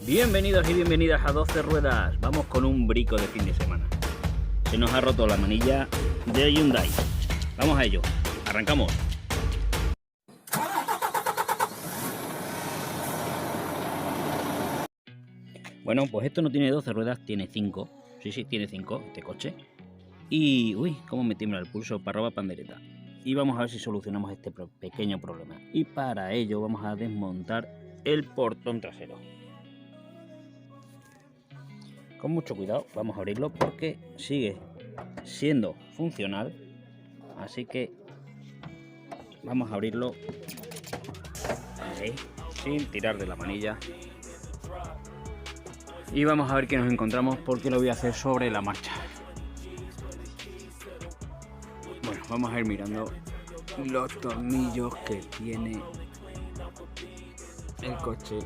Bienvenidos y bienvenidas a 12 ruedas. Vamos con un brico de fin de semana. Se nos ha roto la manilla de Hyundai. Vamos a ello. Arrancamos. Bueno, pues esto no tiene 12 ruedas, tiene 5. Sí, tiene 5 este coche. Y, uy, cómo me tiembla el pulso para robar pandereta. Y vamos a ver si solucionamos este pequeño problema. Y para ello vamos a desmontar el portón trasero. Con mucho cuidado vamos a abrirlo porque sigue siendo funcional. Así que vamos a abrirlo ahí, sin tirar de la manilla. Y vamos a ver qué nos encontramos porque lo voy a hacer sobre la marcha. Bueno, vamos a ir mirando los tornillos que tiene el coche.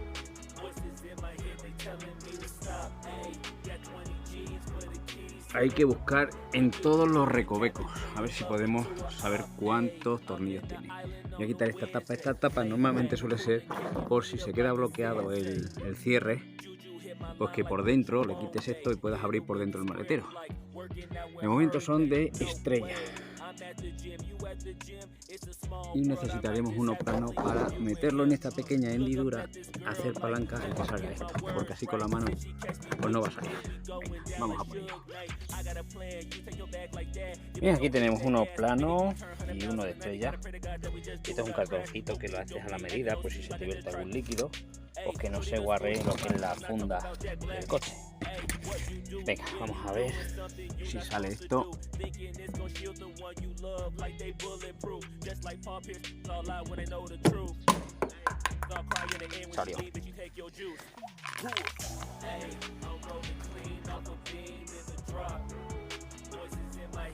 Hay que buscar en todos los recovecos, a ver si podemos saber cuántos tornillos tiene. Voy a quitar esta tapa. Esta tapa normalmente suele ser por si se queda bloqueado el cierre, pues que por dentro le quites esto y puedas abrir por dentro el maletero. De momento son de estrella. Y necesitaremos uno plano para meterlo en esta pequeña hendidura, hacer palanca y que salga esto, porque así con la mano pues no va a salir. Venga, vamos a por ello. Bien, aquí tenemos uno plano y uno de estrella. Este es un cartoncito que lo haces a la medida, pues si se te vierte algún líquido, pues que no se guarre lo que es la funda del coche. Venga, vamos a ver si sale esto. Salió.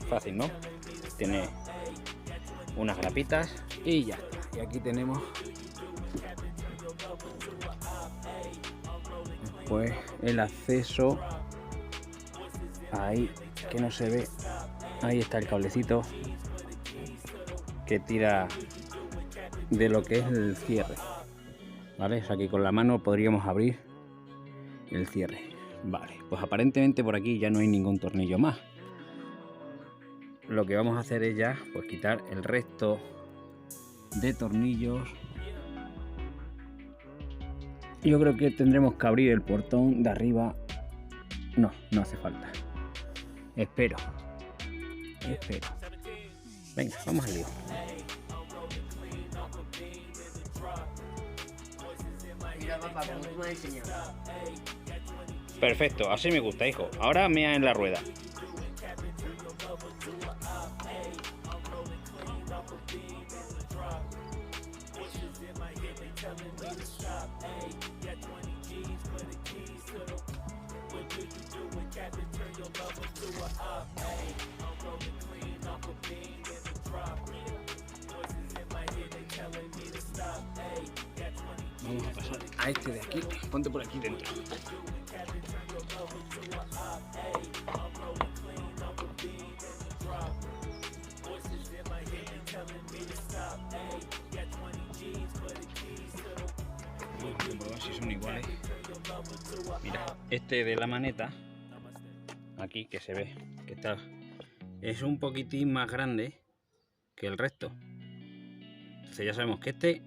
Fácil, ¿no? Tiene unas grapitas y ya está. Y aquí tenemos pues el acceso. Ahí, que no se ve. Ahí está el cablecito que tira de lo que es el cierre. ¿Vale? O sea que con la mano podríamos abrir el cierre. Vale, pues aparentemente por aquí ya no hay ningún tornillo más. Lo que vamos a hacer es ya pues quitar el resto de tornillos. Yo creo que tendremos que abrir el portón de arriba. No, no hace falta. Espero. Venga, vamos al lío. Mira, papá, como tú me has enseñado. Perfecto, así me gusta, hijo. Ahora mea en la rueda. Vamos a pasar a este de aquí. Ponte por aquí dentro. Vamos a comprobar si son iguales. Mira, este de la maneta, aquí que se ve que está, es un poquitín más grande que el resto. Entonces ya sabemos que este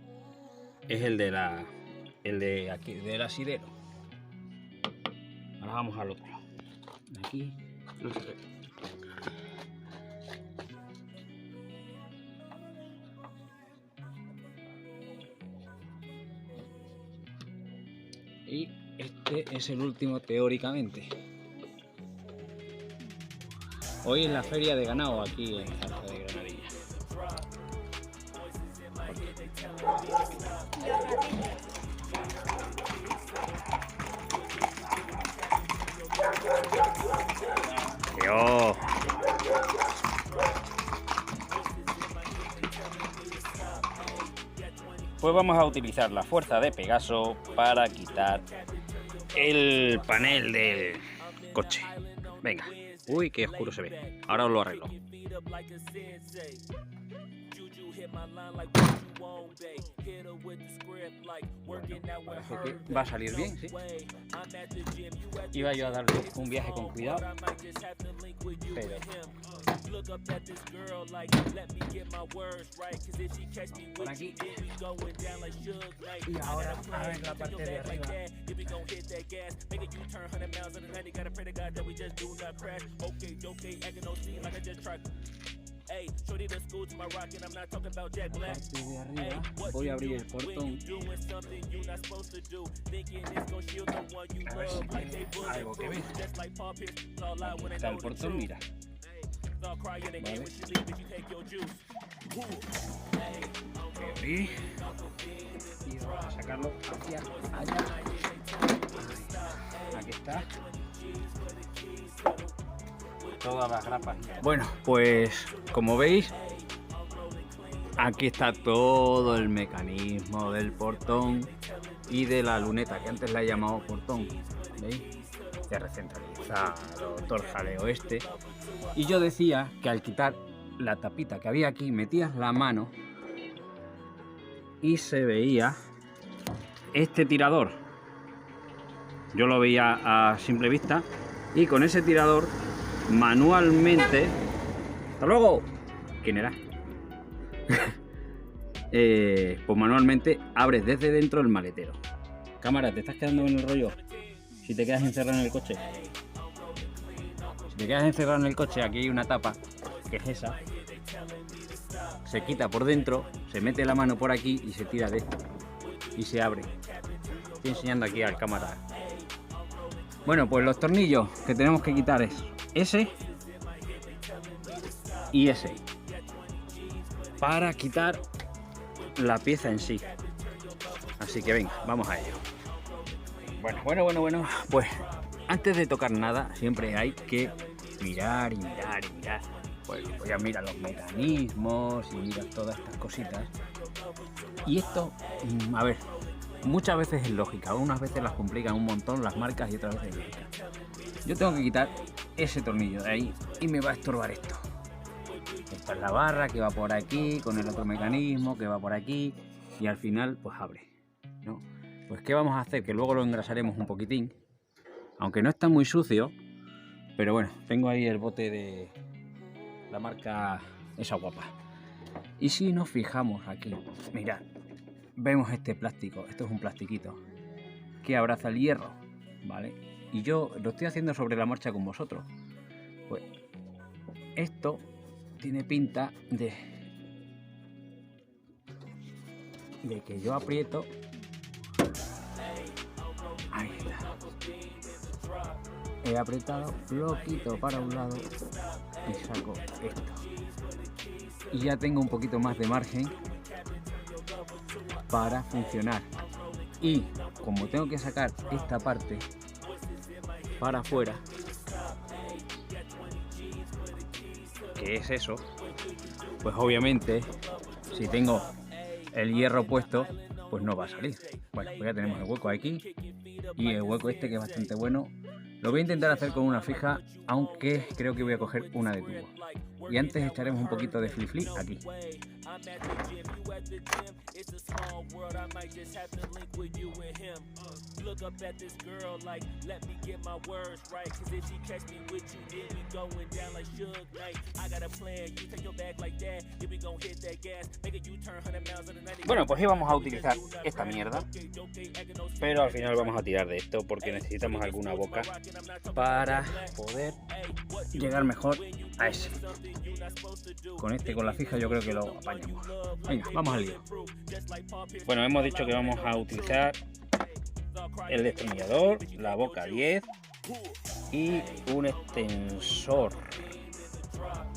es el de aquí, del asidero. Ahora vamos al otro lado. Aquí no se ve. Y este es el último teóricamente. Hoy es la feria de ganado aquí en Zarza de Granadilla. Dios. Pues vamos a utilizar la fuerza de Pegaso para quitar el panel del coche. Venga. Uy, qué oscuro se ve. Ahora os lo arreglo. Parece que va a salir bien, ¿sí? Iba yo a darle un viaje con cuidado, pero por aquí. Y ahora a ver la parte de arriba. Parte de arriba voy a abrir el portón. A ver si tiene algo que ver. Aquí está el portón, mira. Vale. Abrir y vamos a sacarlo hacia allá. Aquí está. Todas las grapas. Bueno, pues como veis, aquí está todo el mecanismo del portón y de la luneta, que antes la he llamado portón. ¿Veis? Cierre centralizado, todo el jaleo este. Y yo decía que al quitar la tapita que había aquí, metías la mano y se veía este tirador. Yo lo veía a simple vista y con ese tirador manualmente... ¡Hasta luego! ¿Quién era? Pues manualmente abres desde dentro el maletero. Cámara, ¿te estás quedando en el rollo? Si te quedas encerrado en el coche. Si te quedas encerrado en el coche, aquí hay una tapa, que es esa. Se quita por dentro, se mete la mano por aquí y se tira de esto. Y se abre. Estoy enseñando aquí al cámara. Bueno, pues los tornillos que tenemos que quitar es ese y ese, para quitar la pieza en sí. Así que venga, vamos a ello. Bueno, pues antes de tocar nada siempre hay que mirar. Pues ya mira los mecanismos y mira todas estas cositas. Y esto, a ver, muchas veces es lógica, unas veces las complican un montón las marcas y otras veces es lógica. Yo tengo que quitar ese tornillo de ahí y me va a estorbar esto. Esta es la barra que va por aquí, con el otro mecanismo que va por aquí y al final pues abre, ¿no? Pues ¿qué vamos a hacer? Que luego lo engrasaremos un poquitín, aunque no está muy sucio, pero bueno, tengo ahí el bote de la marca esa guapa. Y si nos fijamos aquí, mirad, vemos este plástico, esto es un plastiquito que abraza el hierro, ¿vale? Y yo lo estoy haciendo sobre la marcha con vosotros. Pues esto tiene pinta de que yo aprieto. Ahí está. He apretado, lo quito para un lado y saco esto. Y ya tengo un poquito más de margen para funcionar. Y como tengo que sacar esta parte para afuera, que es eso, pues obviamente si tengo el hierro puesto pues no va a salir. Bueno, pues ya tenemos el hueco aquí y el hueco este que es bastante bueno. Lo voy a intentar hacer con una fija, aunque creo que voy a coger una de tubo. Y antes echaremos un poquito de flip aquí. Bueno, pues íbamos a utilizar esta mierda, pero al final vamos a tirar de esto porque necesitamos alguna boca para poder llegar mejor a ese. Con este, con la fija, yo creo que lo apañamos. Venga, vamos al lío. Bueno, hemos dicho que vamos a utilizar el destornillador, la boca 10 y un extensor,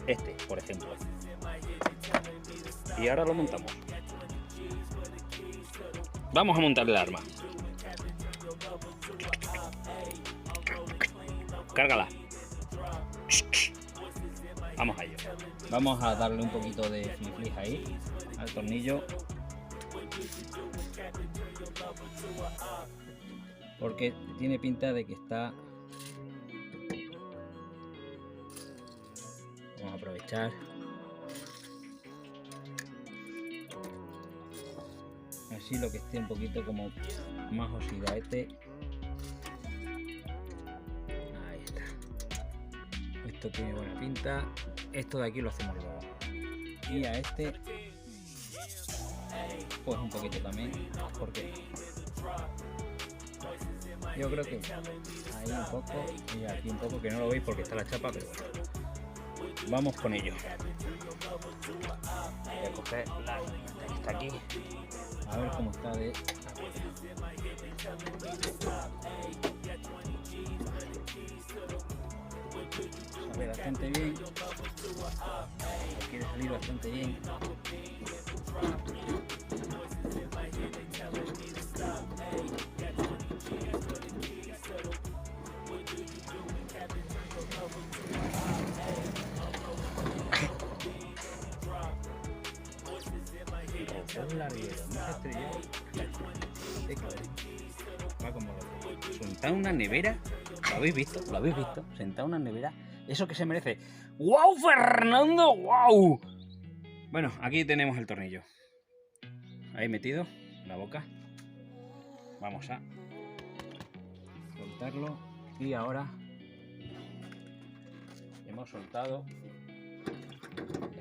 este por ejemplo, y ahora lo montamos. Vamos a montar el arma. Cárgala. Vamos a ello. Vamos a darle un poquito de flip ahí al tornillo, porque tiene pinta de que está... Vamos a aprovechar. así lo que esté un poquito como más oxidadete. Ahí está. Esto tiene buena pinta. Esto de aquí lo hacemos luego. Y a este pues un poquito también, porque yo creo que ahí un poco y aquí un poco, que no lo veis porque está la chapa, pero bueno, vamos con ello. Voy a coger la herramienta que está aquí, a ver cómo está de sale bastante bien, quiere salir bastante bien. Va como sentado en una nevera. ¿Lo habéis visto? ¿Lo habéis visto? Sentado en una nevera. Eso que se merece. ¡Wow, Fernando! ¡Wow! Bueno, aquí tenemos el tornillo. Ahí metido en la boca. Vamos a soltarlo. Y ahora hemos soltado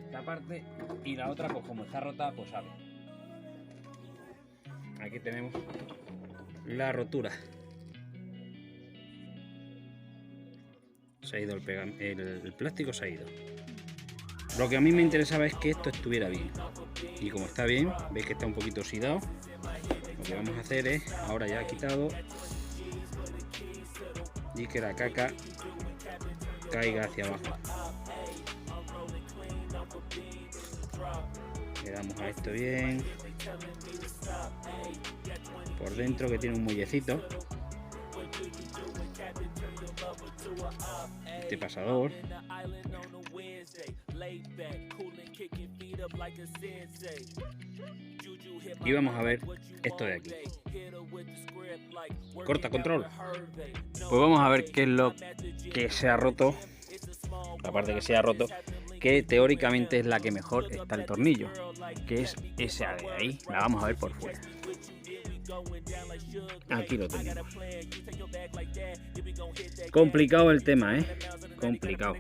esta parte y la otra, pues como está rota, pues abre. Aquí tenemos la rotura. Se ha ido el plástico, se ha ido. Lo que a mí me interesaba es que esto estuviera bien. Y como está bien, veis que está un poquito oxidado. Lo que vamos a hacer es, ahora ya quitado, y que la caca caiga hacia abajo. Le damos a esto bien. Por dentro, que tiene un muellecito. Este pasador. Y vamos a ver esto de aquí. Corta control. Pues vamos a ver qué es lo que se ha roto. La parte que se ha roto, que teóricamente es la que mejor está el tornillo, que es esa de ahí. La vamos a ver por fuera. Aquí lo tenemos. Complicado el tema, complicado,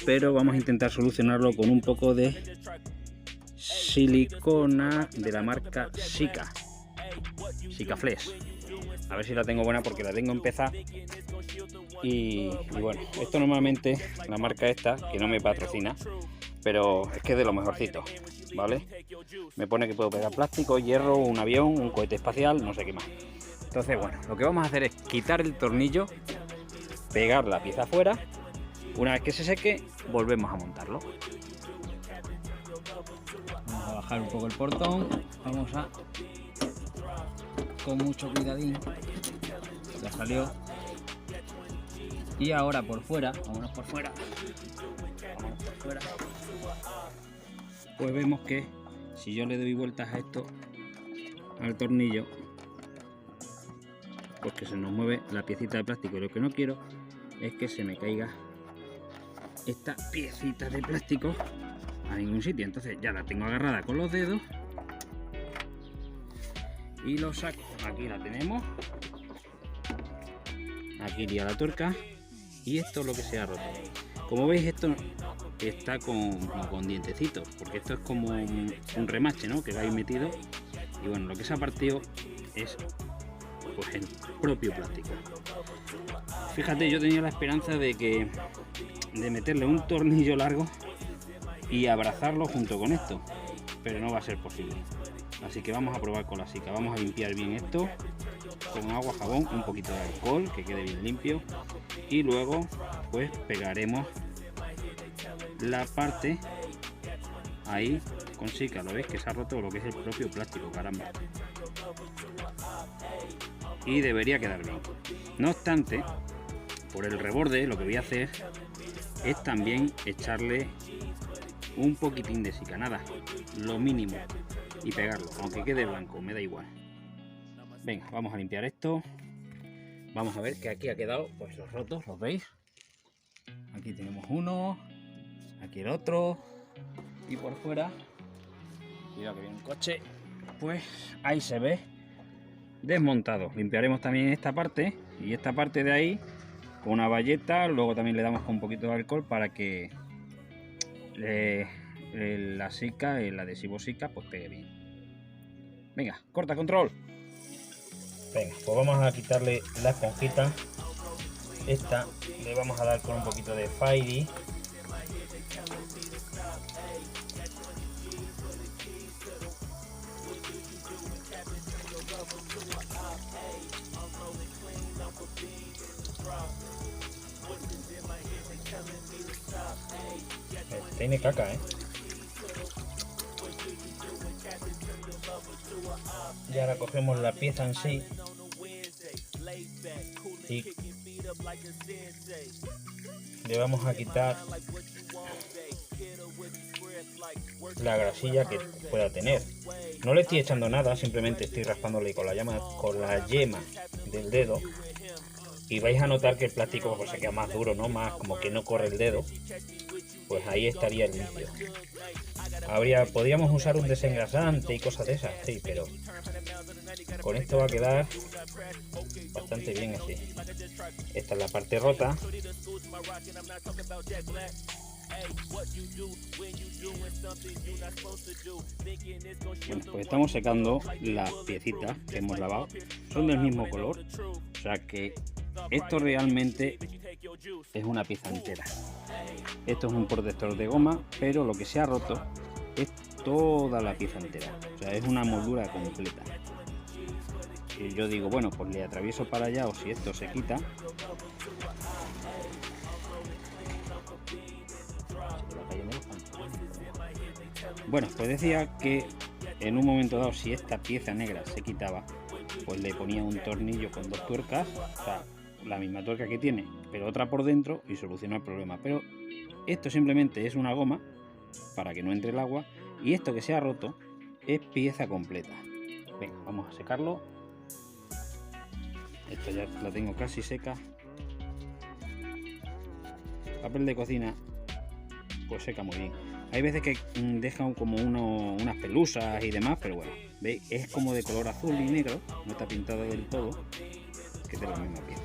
pero vamos a intentar solucionarlo con un poco de silicona de la marca Sikaflex. A ver si la tengo buena, porque la tengo empezada. Y bueno, esto normalmente, la marca esta, que no me patrocina, pero es que es de lo mejorcito, ¿vale? Me pone que puedo pegar plástico, hierro, un avión, un cohete espacial, no sé qué más. Entonces, bueno, lo que vamos a hacer es quitar el tornillo, pegar la pieza afuera. Una vez que se seque, volvemos a montarlo. Vamos a bajar un poco el portón. Vamos a, con mucho cuidadín. Ya salió. Y ahora por fuera, vámonos por fuera. Vámonos por fuera. Pues vemos que si yo le doy vueltas a esto, al tornillo, pues que se nos mueve la piecita de plástico. Y lo que no quiero es que se me caiga esta piecita de plástico a ningún sitio. Entonces ya la tengo agarrada con los dedos y lo saco. Aquí la tenemos. Aquí iría la tuerca. Y esto es lo que se ha roto. Como veis, esto está con dientecitos, porque esto es como un remache, ¿no?, que va ahí metido. Y bueno, lo que se ha partido es pues el propio plástico. Fíjate, yo tenía la esperanza de meterle un tornillo largo y abrazarlo junto con esto, pero no va a ser posible. Así que vamos a probar con la Sika. Vamos a limpiar bien esto con agua, jabón, un poquito de alcohol, que quede bien limpio, y luego pues pegaremos la parte ahí con Sika. Lo veis que se ha roto lo que es el propio plástico, caramba, y debería quedar bien. No obstante, por el reborde lo que voy a hacer es también echarle un poquitín de Sika, nada, lo mínimo, y pegarlo, aunque quede blanco, me da igual. Venga, vamos a limpiar esto. Vamos a ver que aquí ha quedado pues los rotos, ¿los veis? Aquí tenemos uno, aquí el otro, y por fuera, cuidado que viene un coche, pues ahí se ve desmontado. Limpiaremos también esta parte y esta parte de ahí con una bayeta. Luego también le damos con un poquito de alcohol para que la Sica, el adhesivo Sica, pues pegue bien. Venga, corta control. Venga, pues vamos a quitarle la esponjita. Esta le vamos a dar con un poquito de Fairy. Tiene caca, Y ahora cogemos la pieza en sí y le vamos a quitar la grasilla que pueda tener. No le estoy echando nada, simplemente estoy raspándole con la yema del dedo, y vais a notar que el plástico pues se queda más duro, ¿no? Más como que no corre el dedo. Pues ahí estaría el limpio. Podríamos usar un desengrasante y cosas de esas, sí, pero con esto va a quedar bastante bien así. Esta es la parte rota. Bueno, pues estamos secando las piecitas que hemos lavado. Son del mismo color, o sea que esto realmente es una pieza entera. Esto es un protector de goma, pero lo que se ha roto es toda la pieza entera. O sea, es una moldura completa. Y yo digo, bueno, pues le atravieso para allá, o si esto se quita. Bueno, pues decía que en un momento dado, si esta pieza negra se quitaba, pues le ponía un tornillo con dos tuercas, o sea, la misma tuerca que tiene, pero otra por dentro, y soluciona el problema. Pero esto simplemente es una goma para que no entre el agua, y esto que se ha roto es pieza completa. Venga, vamos a secarlo. Esto ya la tengo casi seca. Papel de cocina pues seca muy bien. Hay veces que dejan como unas pelusas y demás, pero bueno, veis, es como de color azul y negro, no está pintado del todo, que es de la misma pieza.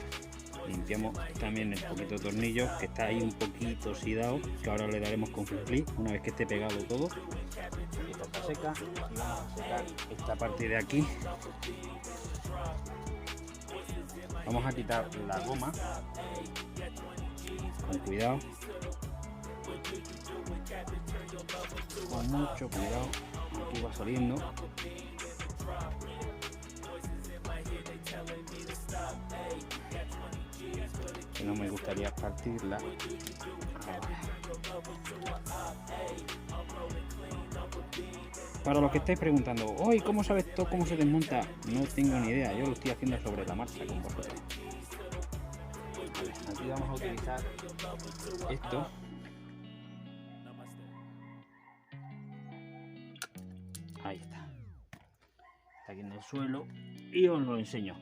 Limpiamos también el poquito de tornillo que está ahí un poquito oxidado, que ahora le daremos con flip una vez que esté pegado todo. Esta está seca y vamos a secar esta parte de aquí. Vamos a quitar la goma con cuidado, con mucho cuidado. Aquí va saliendo. Que no me gustaría partirla. Para los que estáis preguntando, hoy ¿cómo sabes esto cómo se desmonta? No tengo ni idea, yo lo estoy haciendo sobre la marcha con vosotros. Aquí vamos a utilizar esto. Ahí está. Está aquí en el suelo y os lo enseño.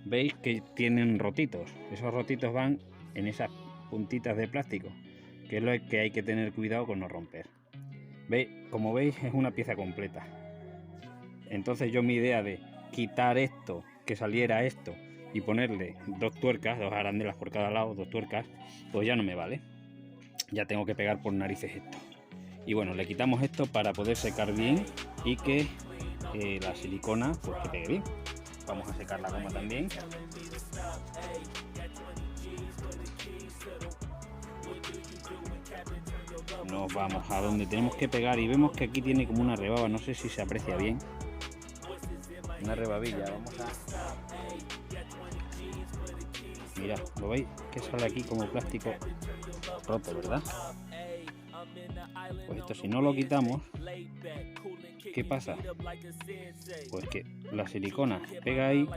Veis que tienen rotitos. Esos rotitos van en esas puntitas de plástico, que es lo que hay que tener cuidado con no romper. ¿Veis? Como veis es una pieza completa. Entonces yo mi idea de quitar esto, que saliera esto y ponerle dos tuercas, dos arandelas por cada lado, dos tuercas, pues ya no me vale. Ya tengo que pegar por narices esto. Y bueno, le quitamos esto para poder secar bien y que la silicona pues que pegue bien. Vamos a secar la goma también. Nos vamos a donde tenemos que pegar y vemos que aquí tiene como una rebaba, no sé si se aprecia bien. Una rebabilla, vamos a... Mirad, ¿lo veis? Que sale aquí como plástico roto, ¿verdad? Pues esto si no lo quitamos, ¿qué pasa? Pues que la silicona pega ahí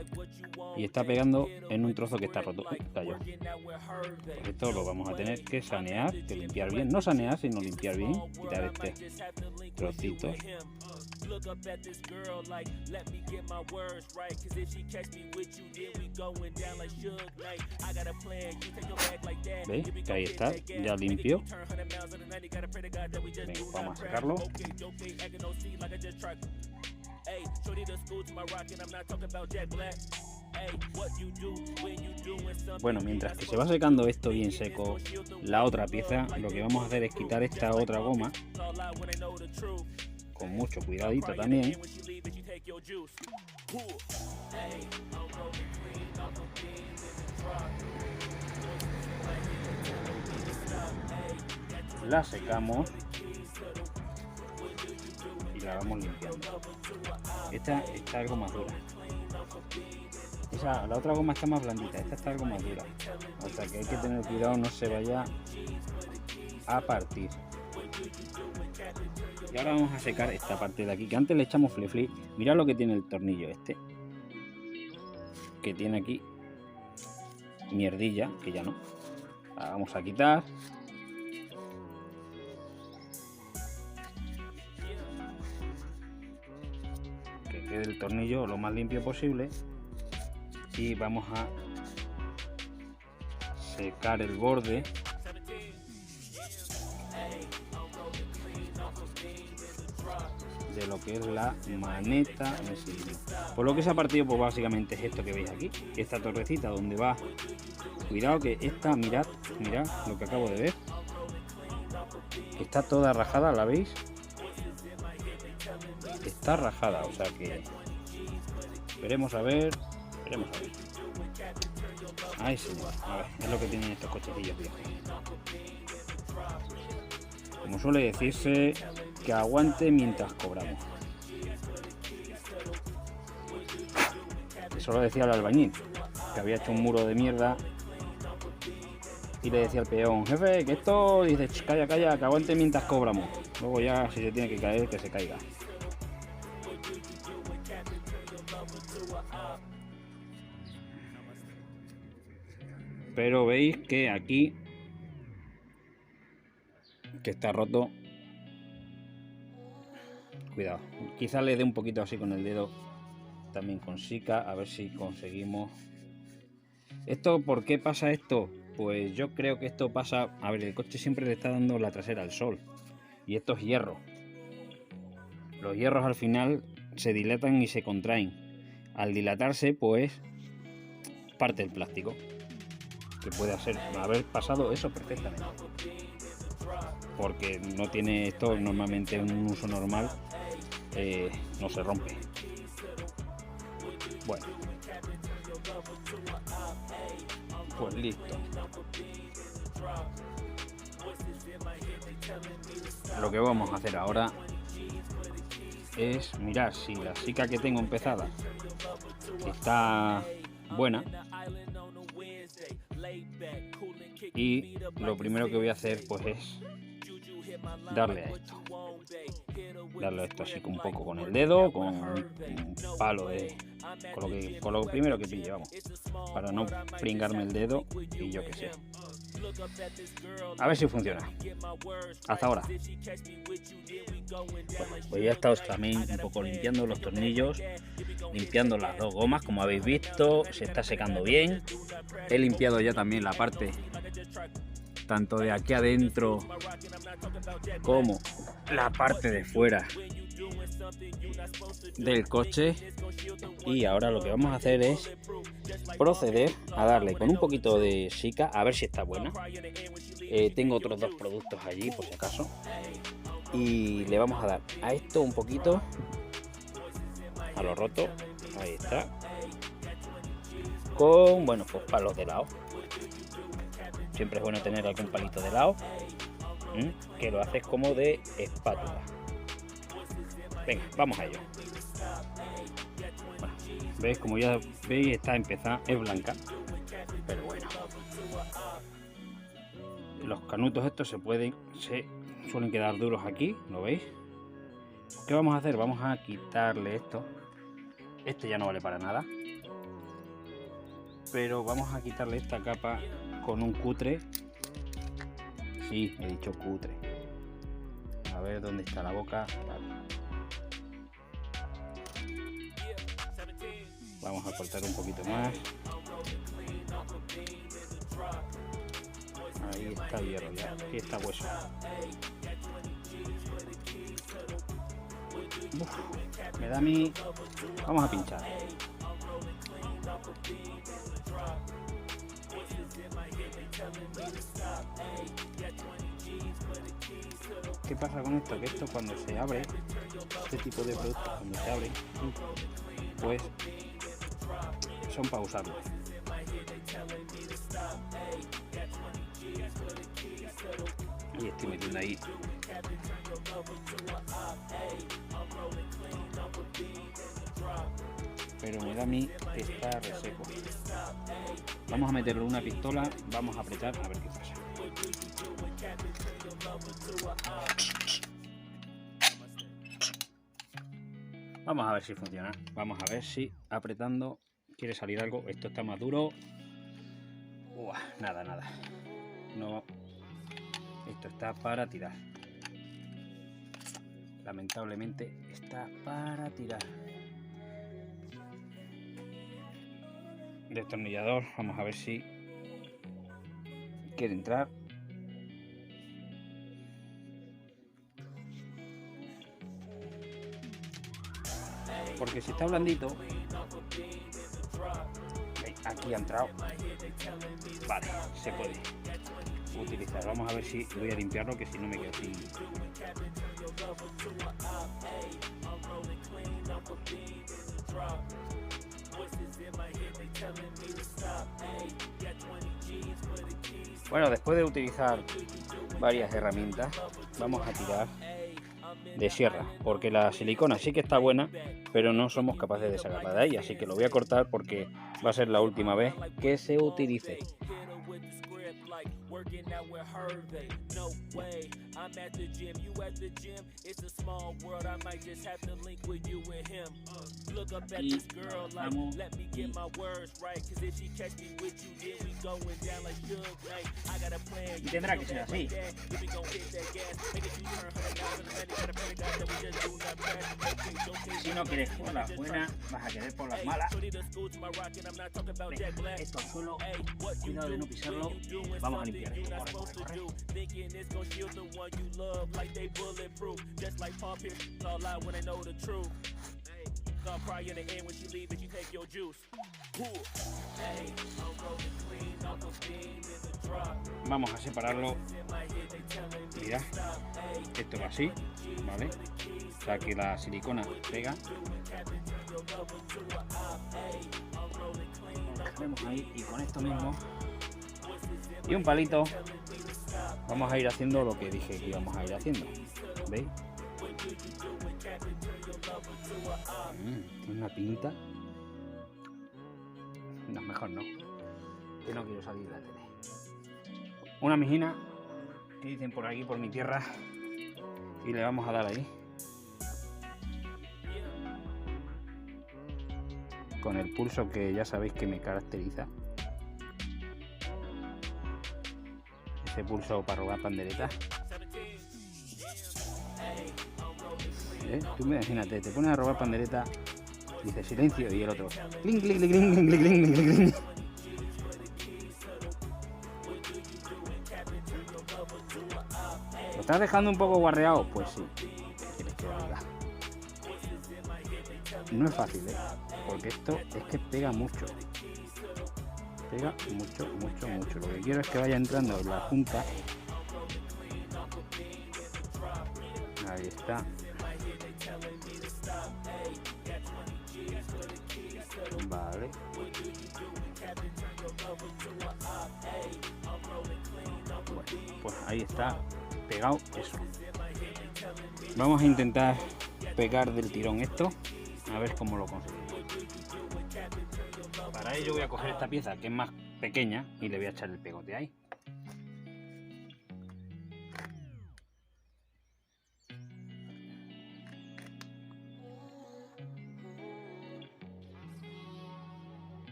y está pegando en un trozo que está roto. Cayó. Pues esto lo vamos a tener que sanear, que limpiar bien. No sanear, sino limpiar bien. Quitar este trocito. ¿Veis? Que ahí está, ya limpio. Venga, vamos a sacarlo. Bueno, mientras que se va secando esto bien seco, la otra pieza, lo que vamos a hacer es quitar esta otra goma, con mucho cuidadito también. La secamos y la vamos limpiando. Esta está algo más dura. La otra goma está más blandita, esta está algo más dura. O sea que hay que tener cuidado, no se vaya a partir. Y ahora vamos a secar esta parte de aquí, que antes le echamos fli-fli. Mirad lo que tiene el tornillo este, que tiene aquí mierdilla, que ya no. La vamos a quitar. Que quede el tornillo lo más limpio posible. Y vamos a secar el borde de lo que es la maneta en sí mismo. Por lo que se ha partido, pues básicamente es esto que veis aquí, esta torrecita donde va. Cuidado que esta, mirad lo que acabo de ver, que está toda rajada, ¿la veis? Está rajada, o sea que veremos a ver. Ay, señor, a ver, es lo que tienen estos cochecillos viejos. Como suele decirse, que aguante mientras cobramos. Eso lo decía el albañil, que había hecho un muro de mierda y le decía al peón: jefe, que esto, dice, calla, que aguante mientras cobramos. Luego ya, si se tiene que caer, que se caiga. Pero veis que aquí que está roto. Cuidado, quizás le dé un poquito así con el dedo, también con Sika, a ver si conseguimos. ¿Esto por qué pasa esto? Pues yo creo que esto pasa, a ver, el coche siempre le está dando la trasera al sol y esto es hierro. Los hierros al final se dilatan y se contraen. Al dilatarse, pues parte el plástico, que puede haber pasado eso perfectamente, porque no tiene esto normalmente en un uso normal, no se rompe. Bueno, pues listo. Lo que vamos a hacer ahora es mirar si la Sika que tengo empezada está buena. Y lo primero que voy a hacer pues es darle a esto así un poco con el dedo, con un palo con lo primero que pille, vamos, para no pringarme el dedo y yo que sé. A ver si funciona. Hasta ahora. Bueno, pues ya he estado también un poco limpiando los tornillos, limpiando las dos gomas, como habéis visto, se está secando bien. He limpiado ya también la parte tanto de aquí adentro como la parte de fuera del coche, y ahora lo que vamos a hacer es proceder a darle con un poquito de Sika a ver si está buena. Tengo otros dos productos allí por si acaso, y le vamos a dar a esto un poquito a lo roto, ahí está, con, bueno, pues palos de helado. Siempre es bueno tener algún palito de helado, que lo haces como de espátula. Venga, vamos a ello. Bueno, veis, como ya veis, está empezada, es blanca, pero bueno, los canutos estos se suelen quedar duros aquí, ¿lo veis? ¿Qué vamos a hacer? Vamos a quitarle esto. Este ya no vale para nada, pero vamos a quitarle esta capa con un cutre. Sí, he dicho cutre. A ver dónde está la boca. Vamos a cortar un poquito más. Ahí está hierro ya, aquí está hueso. Uf, me da a mí... Vamos a pinchar. ¿Qué pasa con esto? Que esto cuando se abre, este tipo de productos cuando se abre, pues son para usarlos. Y estoy metiendo ahí. Pero me da a mí que está reseco. Vamos a meterlo en una pistola, vamos a apretar a ver qué pasa. Vamos a ver si funciona. Vamos a ver si apretando quiere salir algo. Esto está más duro. Nada, nada. No. Esto está para tirar. Lamentablemente está para tirar. Destornillador. Vamos a ver si quiere entrar. Porque si está blandito, aquí ha entrado. Vale, se puede utilizar. Vamos a ver si voy a limpiarlo, que si no me quedo sin. Bueno, después de utilizar varias herramientas, vamos a tirar de sierra, porque la silicona sí que está buena, pero no somos capaces de sacarla de ahí, así que lo voy a cortar porque va a ser la última vez que se utilice. Y tendrá que ser así. Si no quieres por las buenas, vas a querer por las malas. Venga, esto al suelo, cuidado de no pisarlo. Vamos a limpiar esto. Corre. Vamos a separarlo. Mira, esto va así, ¿vale? O sea que la silicona pega. Lo dejaremos ahí y con esto mismo y un palito vamos a ir haciendo lo que dije que íbamos a ir haciendo. ¿Veis? Una pinta. No, mejor no. Que no quiero salir de la tele. Una mijina que dicen por aquí, por mi tierra. Y le vamos a dar ahí. Con el pulso que ya sabéis que me caracteriza. Ese pulso para robar pandereta. Tú imagínate, te pones a robar pandereta, dice silencio y el otro cling, cling, cling, cling, cling, cling, cling, cling. ¿Lo estás dejando un poco guarreado? Pues sí. ¿Qué quieres que diga? No es fácil, porque esto es que pega mucho. Pega mucho, mucho, mucho. Lo que quiero es que vaya entrando en la junta. Ahí está. Vale. Bueno, pues ahí está pegado eso. Vamos a intentar pegar del tirón esto, a ver cómo lo conseguimos. Para ello voy a coger esta pieza que es más pequeña y le voy a echar el pegote ahí.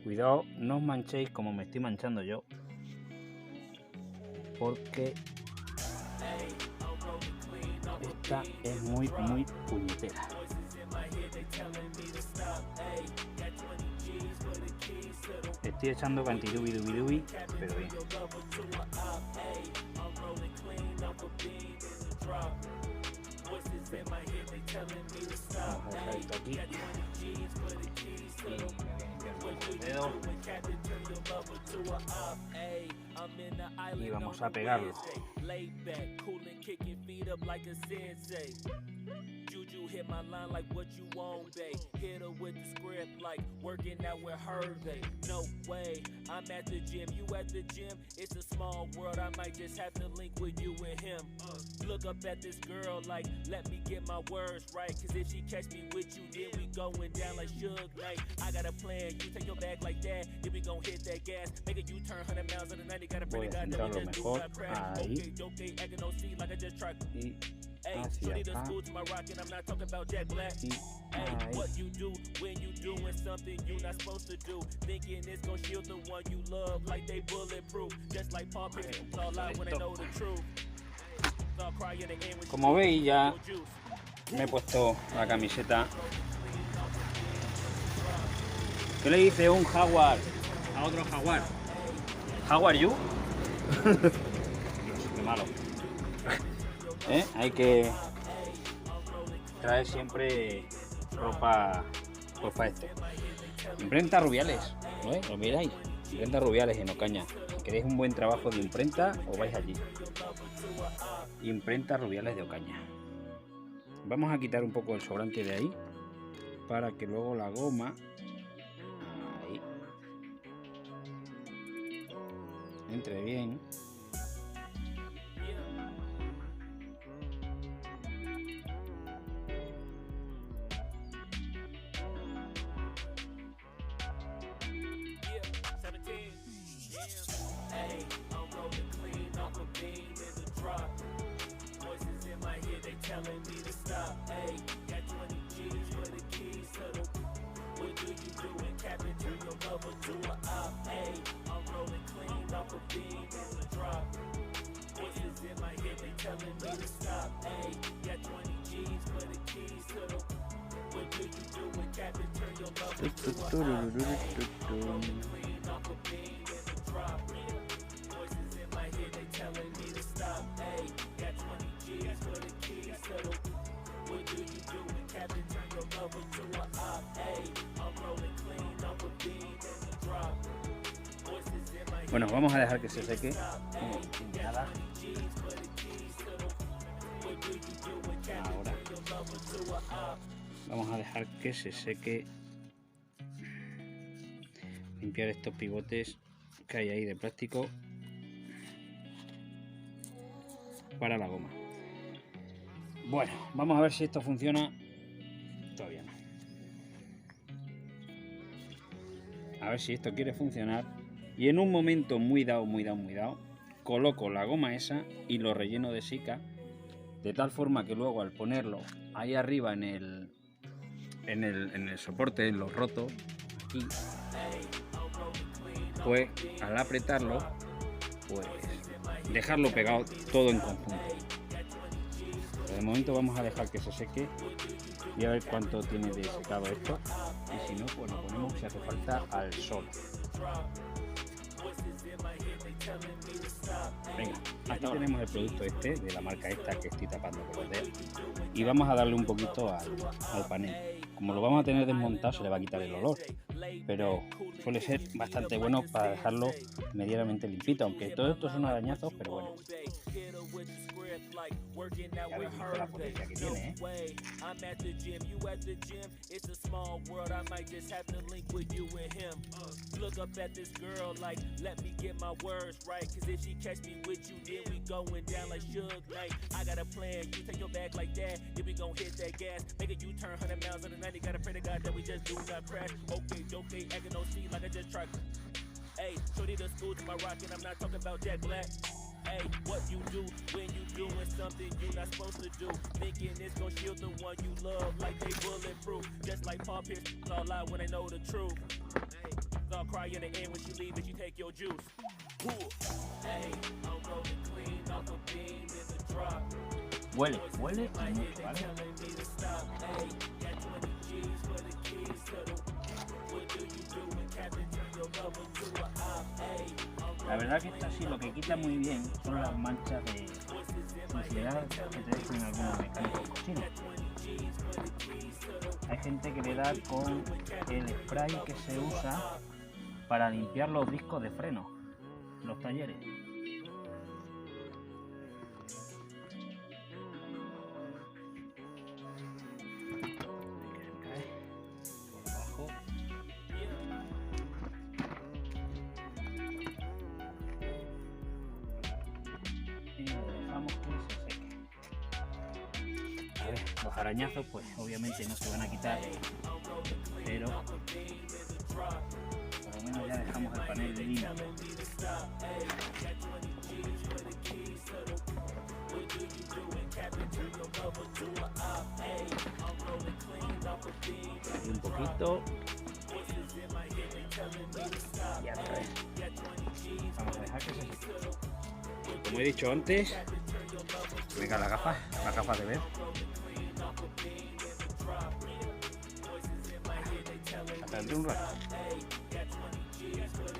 Cuidado, no os manchéis como me estoy manchando yo, porque esta es muy puñetera. Estoy echando cantidubi dubi dubi, pero bien. Vamos a dejar esto aquí. Y vamos a pegarlo. Juju hit my line like what you want, babe. Hit her with the script like working out with her, babe. No way, I'm at the gym, you at the gym. It's a small world, I might just have to link with you and him. Look up at this girl like, let me get my words right. Cause if she catch me with you, then we going down like Suge Knight. I got a plan, you take your bag like that, then we gon' hit that gas. Make a U-turn 100 miles in the night, got a pretty guy that we just do not crash. Okay, okay, acting no see like I just tried. Hey, Hacia to the acá. school to my rock and I'm not talking about Jack Black. Y Hey, ahí. what you do when you doing something you not supposed to do? Thinking it's gonna shield the one you love like they bulletproof. Just like Paul Pierce, it's all out when they know the truth. They'll cry in the end when Como veis, ya you juice. me he puesto la camiseta. ¿Qué le dice un jaguar a otro jaguar? ¿How are you? Qué malo. Hay que traer siempre ropa Imprenta Rubiales, ¿no? ¿Lo miráis? Imprenta Rubiales en Ocaña. Si queréis un buen trabajo de imprenta, os vais allí. Imprenta Rubiales de Ocaña. Vamos a quitar un poco el sobrante de ahí para que luego la goma ahí entre bien. Yeah, 17. Yeah. Hey, I'm rolling clean off a beam in the drop. Voices in my head, they telling me to stop. Hey, got 20 G's for the keys to the. What do you do when Captain turn your lover to a op? Hey, I'm rolling clean off a beam in the drop. Voices in my head, they telling me to stop. Hey, got 20 G's for the keys to the. What do you do when Captain turn your lover to a op? Clean off a beam in the drop. Voices in my head, they telling me to stop. Hey, got 20 G's for the keys to the. What do you do when Captain turn your lover to a op? Hey, I'm rolling clean off a beam in the drop. Voices in my head. Bueno, vamos a dejar que se seque. Nada. Ahora vamos a dejar que se seque. Limpiar estos pivotes que hay ahí de plástico para la goma. Bueno, vamos a ver si esto funciona. Todavía no. A ver si esto quiere funcionar. Y en un momento muy dado, coloco la goma esa y lo relleno de sica, de tal forma que luego al ponerlo ahí arriba en el soporte, en los rotos, aquí, pues al apretarlo, pues dejarlo pegado todo en conjunto. Pero de momento vamos a dejar que se seque y a ver cuánto tiene de secado esto, y si no, pues lo ponemos si hace falta al sol. Venga, aquí tenemos el producto este de la marca esta que estoy tapando con los dedos, y vamos a darle un poquito al panel. Como lo vamos a tener desmontado, se le va a quitar el olor, pero suele ser bastante bueno para dejarlo medianamente limpito, aunque todo esto son arañazos, pero bueno. Ya habéis visto la potencia que tiene, I'm at the gym, you at the gym. It's a small world, I might just have to link with you and him. Look up at this girl like, let me get my words right. Cause if she catch me with you, then we going down like Suge Knight. I got a plan, you take your bag like that, then we gon' hit that gas. Make a U-turn 100 miles in the night, gotta pray to God that we just do not crash. Okay, okay, acting no see like I just tried. Hey, shorty the school to my rock and I'm not talking about Jack Black. Hey, what you do when you doing something you not supposed to do? Thinking it's gonna shield the one you love like they bulletproof. Just like Paul Pierce, it's all out when they know the truth. Hey, they'll cry in the end when she leave and you take your juice. Hey, I'm rolling clean off a beam in the drop. Huele, huele y mucho, ¿vale? Telling me to stop. Hey, got 20 G's La verdad que esta sí lo que quita muy bien son las manchas de suciedad que te dejan algunos mecánicos cochinos. Hay gente que le da con el spray que se usa para limpiar los discos de freno, los talleres. Los arañazos pues obviamente no se van a quitar, pero por lo menos ya dejamos el panel limpio. Aquí un poquito y otra vez. Vamos a dejar que se seque. Como he dicho antes, venga las gafas de ver. Un rato.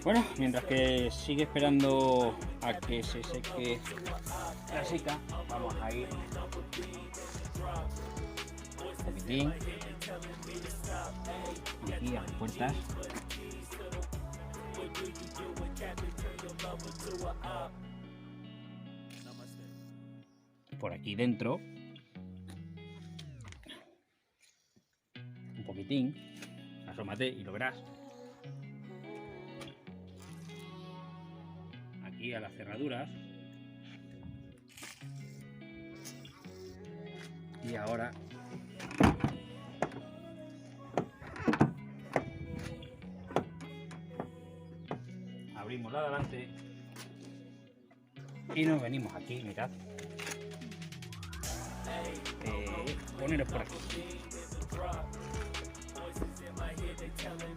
Bueno, mientras que sigue esperando a que se seque la sica, vamos a ir un poquitín aquí a las puertas. Por aquí dentro un poquitín. Asómate y lo verás. Aquí a las cerraduras. Y ahora abrimos la de adelante y nos venimos aquí, mirad. Poneros por aquí.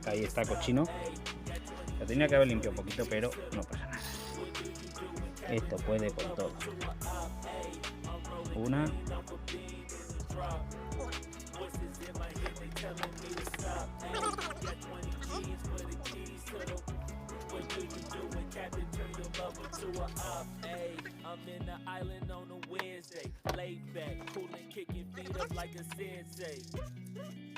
Ahí está cochino. Lo tenía que haber limpiado un poquito, pero no pasa nada. Esto puede con todo. Una. I'm in the island on a Wednesday, laid back, coolin', kicking feet up like a sensei.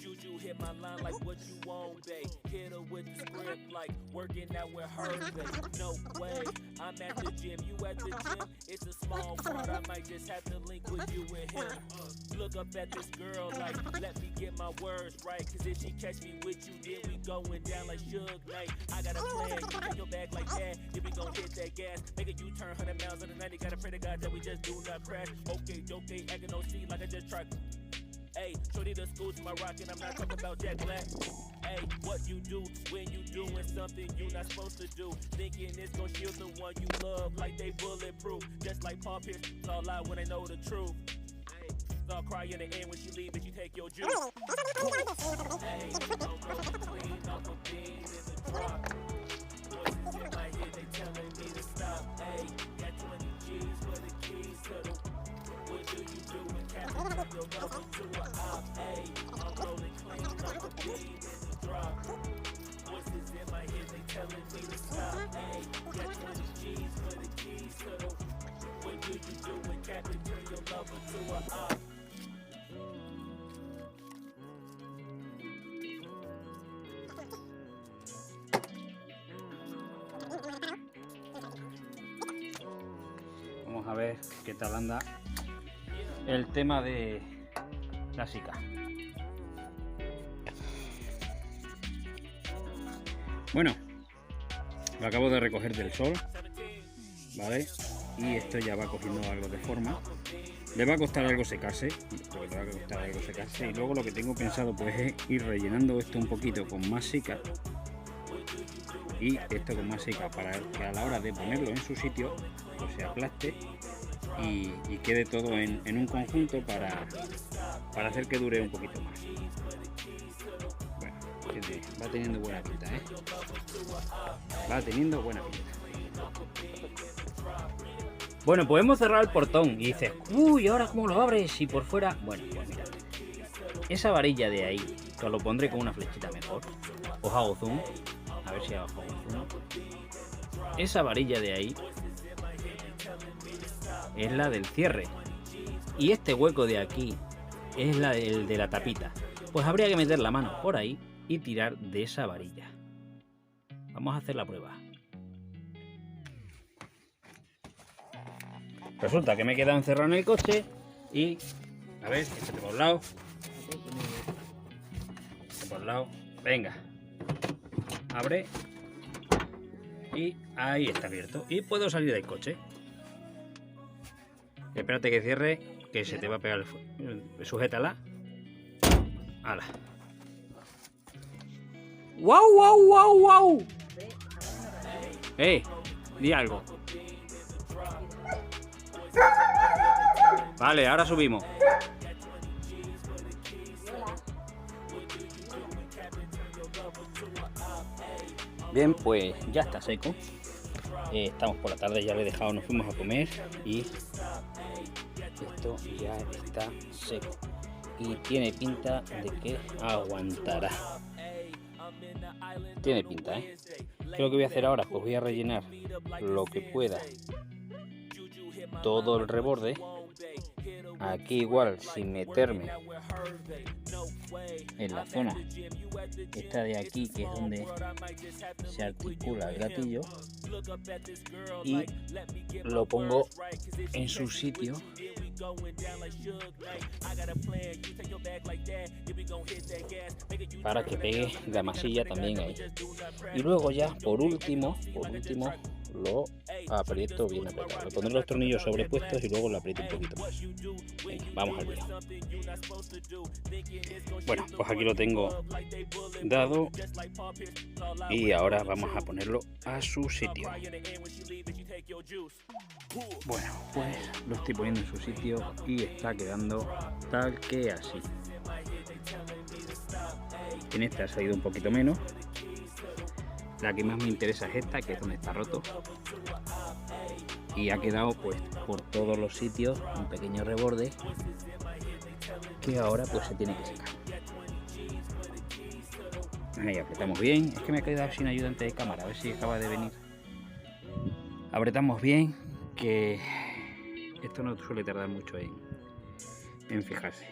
Juju hit my line like what you want, babe. Hit her with the script like working out with her, babe. No way, I'm at the gym, you at the gym. It's a small world, I might just have to link with you and him. Look up at this girl like, let me get my words right. Cause if she catch me with you, then we going down like Suge Knight. I got a plan, you take your back like that, then we gon' hit that gas. Make a U-turn 100 miles on the 90, gotta pray to God that we just do not crash. Okay, acting no C like I just tried. Hey, shorty the school to my rock and I'm not talking about Jack Black. Hey, what you do when you doing something you not supposed to do? Thinking it's gon' shield the one you love like they bulletproof. Just like Paul Pierce, it's all lie when they know the truth. Hey, I'll cry in the end when she leave and she take your juice. Hey, I'm clean off a bean in the drop. Voices in my head, they telling me to stop. Hey, got 20 G's for the keys to the. What do you do when Captain turn your lover to a op? Hey, I'm rolling clean off a bean in the drop. Voices in my head, they telling me to stop. Hey, got 20 G's for the keys to the. What do you do when Captain turn your lover to a op? Vamos a ver qué tal anda el tema de la sica. Bueno, lo acabo de recoger del sol, ¿vale? Y esto ya va cogiendo algo de forma. Le va a costar algo secarse, y luego lo que tengo pensado pues es ir rellenando esto un poquito con más sica y esto con más sica para que a la hora de ponerlo en su sitio pues se aplaste y quede todo en un conjunto para hacer que dure un poquito más. Bueno, va teniendo buena pinta, ¿eh? Va teniendo buena pinta. Bueno, pues hemos cerrado el portón y dices, uy, ¿ahora cómo lo abres? Y por fuera, bueno, pues mira, esa varilla de ahí, que os lo pondré con una flechita mejor, os hago zoom, a ver si hago zoom. esa varilla de ahí es la del cierre y este hueco de aquí es el de la tapita. Pues habría que meter la mano por ahí y tirar de esa varilla. Vamos a hacer la prueba. Resulta que me he quedado encerrado en el coche y... A ver, este por un lado. Este por un lado. Venga. Abre. Y ahí está abierto. Y puedo salir del coche. Espérate que cierre, que se te va a pegar el fuego. Sujétala. ¡Hala! ¡Wow, wow, wow, wow! Di algo. Vale, ahora subimos. Bien, pues ya está seco. Estamos por la tarde, ya lo he dejado, nos fuimos a comer y esto ya está seco. Y tiene pinta de que aguantará. Tiene pinta, ¿eh? ¿Qué es lo que voy a hacer ahora? Pues voy a rellenar lo que pueda todo el reborde. Aquí igual, sin meterme en la zona esta de aquí, que es donde se articula el gatillo, y lo pongo en su sitio para que pegue la masilla también ahí. Y luego ya por último lo aprieto bien apretado. Le pondré los tornillos sobrepuestos y luego lo aprieto un poquito más. Venga, vamos al lío. Bueno, pues aquí lo tengo dado y ahora vamos a ponerlo a su sitio. Bueno, pues lo estoy poniendo en su sitio y está quedando tal que así. En esta ha salido un poquito menos. La que más me interesa es esta, que es donde está roto. Y ha quedado pues por todos los sitios un pequeño reborde que ahora pues se tiene que secar. Ahí apretamos bien. Es que me he quedado sin ayudante de cámara, a ver si acaba de venir. Apretamos bien, que esto no suele tardar mucho en fijarse.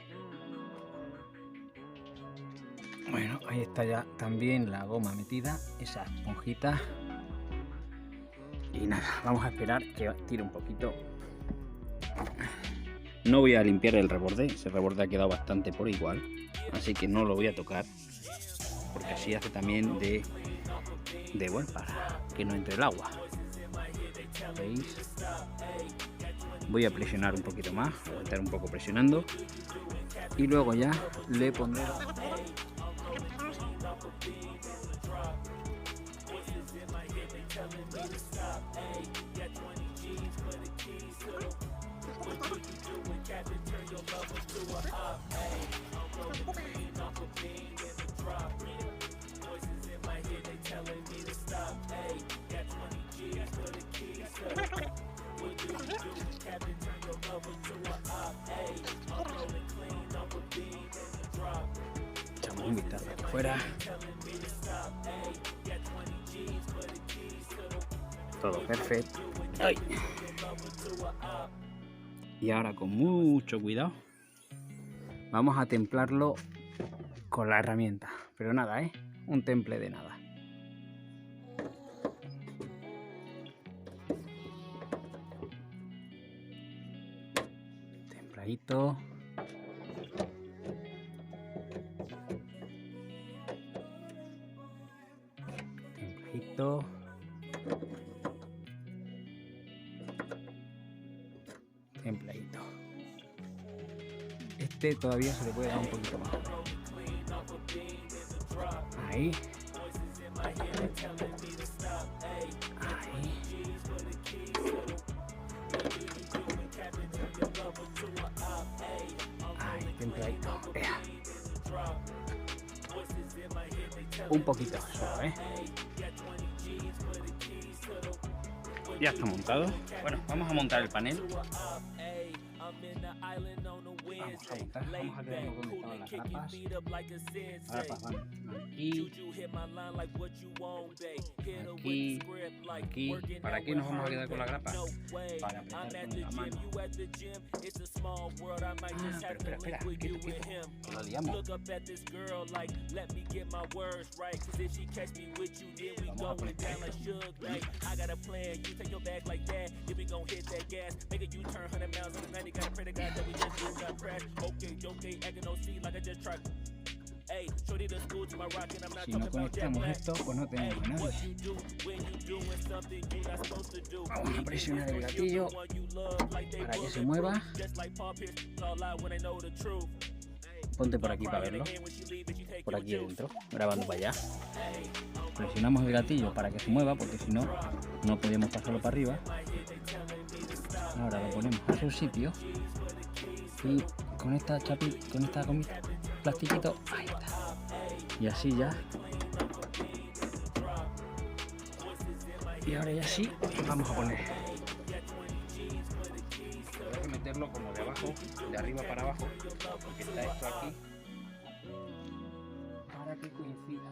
Bueno, ahí está ya también la goma metida, esa esponjita. Y nada, vamos a esperar que tire un poquito. No voy a limpiar el reborde, ese reborde ha quedado bastante por igual, así que no lo voy a tocar, porque así hace también de bueno, para que no entre el agua. ¿Veis? Voy a presionar un poquito más, voy a estar un poco presionando y luego ya le pondré echamos un vistazo aquí afuera. Todo perfecto. ¡Ay! Y ahora con mucho cuidado vamos a templarlo con la herramienta. Pero nada, un temple de nada. Templadito. Templadito. Templadito. Este todavía se le puede dar un poquito más. Ahí. Ahí. Ahí, templadito. Un poquito solo, Ya está montado. Bueno, vamos a montar el panel. Vamos a montar, vamos a quedarnos donde estaban las grapas. Grapas van aquí, aquí, aquí. ¿Para qué nos vamos a quedar con la grapa? Para apretar con la mano. Espera, quieto, que lo liamos. Vamos a poner esto. Si no conectamos esto, pues no tenemos a nadie. Vamos a presionar el gatillo para que se mueva. Ponte por aquí para verlo. Por aquí dentro, grabando para allá. Presionamos el gatillo para que se mueva, porque si no, no podemos pasarlo para arriba. Ahora lo ponemos a su sitio. Y con esta plastiquito, ahí está. Y así ya. Y ahora ya sí, vamos a poner. Hay que meterlo como de abajo, de arriba para abajo, porque está esto aquí, para que coincida.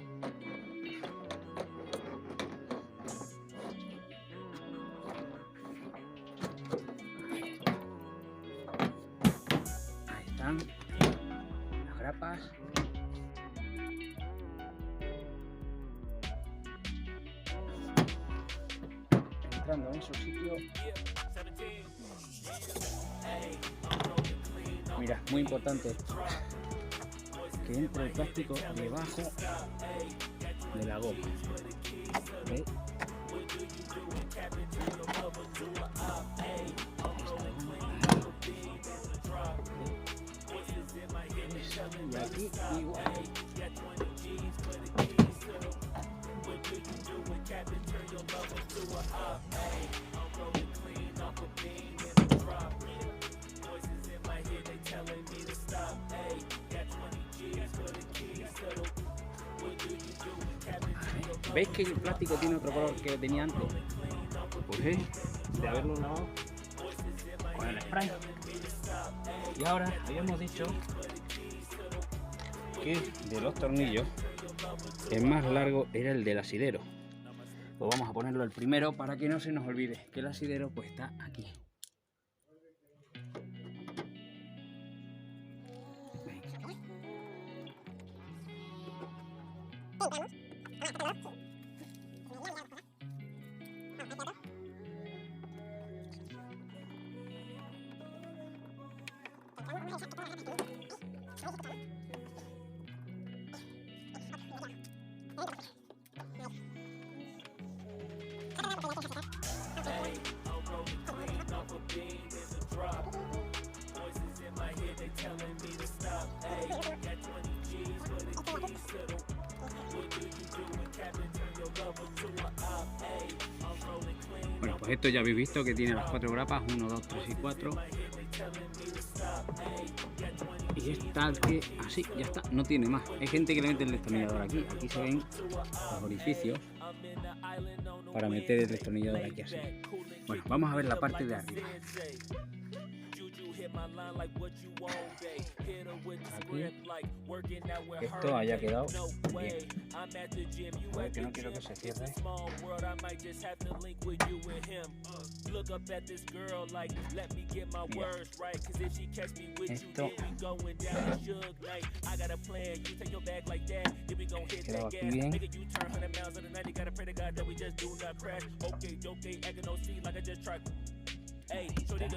Ahí están las grapas. Entrando en su sitio. Mira, muy importante que entre el plástico debajo de la goma. ¿Veis? Y aquí igual. ¿Veis que el plástico tiene otro color que tenía antes? Pues de haberlo lavado con el spray. Y ahora habíamos dicho que de los tornillos el más largo era el del asidero. Pues vamos a ponerlo el primero para que no se nos olvide que el asidero pues está aquí. Bueno, pues esto ya habéis visto que tiene las 4 grapas, 1, 2, 3 y 4. Y está que así, ya está, no tiene más. Hay gente que le mete el destornillador aquí. Aquí se ven los orificios para meter el destornillador aquí así. Bueno, vamos a ver la parte de arriba. Aquí. Esto haya quedado bien. Joder, que no quiero que se cierre. Mira. Esto quedado aquí bien.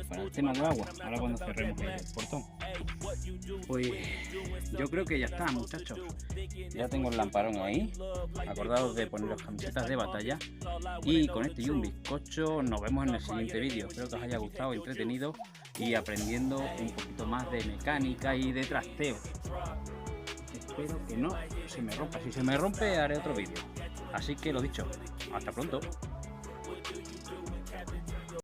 Para el tema del agua, ahora cuando cerremos el portón. Pues yo creo que ya está, muchachos. Ya tengo el lamparón ahí. Acordaos de poner las camisetas de batalla. Y con esto y un bizcocho nos vemos en el siguiente vídeo. Espero que os haya gustado, entretenido y aprendiendo un poquito más de mecánica y de trasteo. Espero que no se me rompa. Si se me rompe haré otro vídeo. Así que lo dicho, hasta pronto.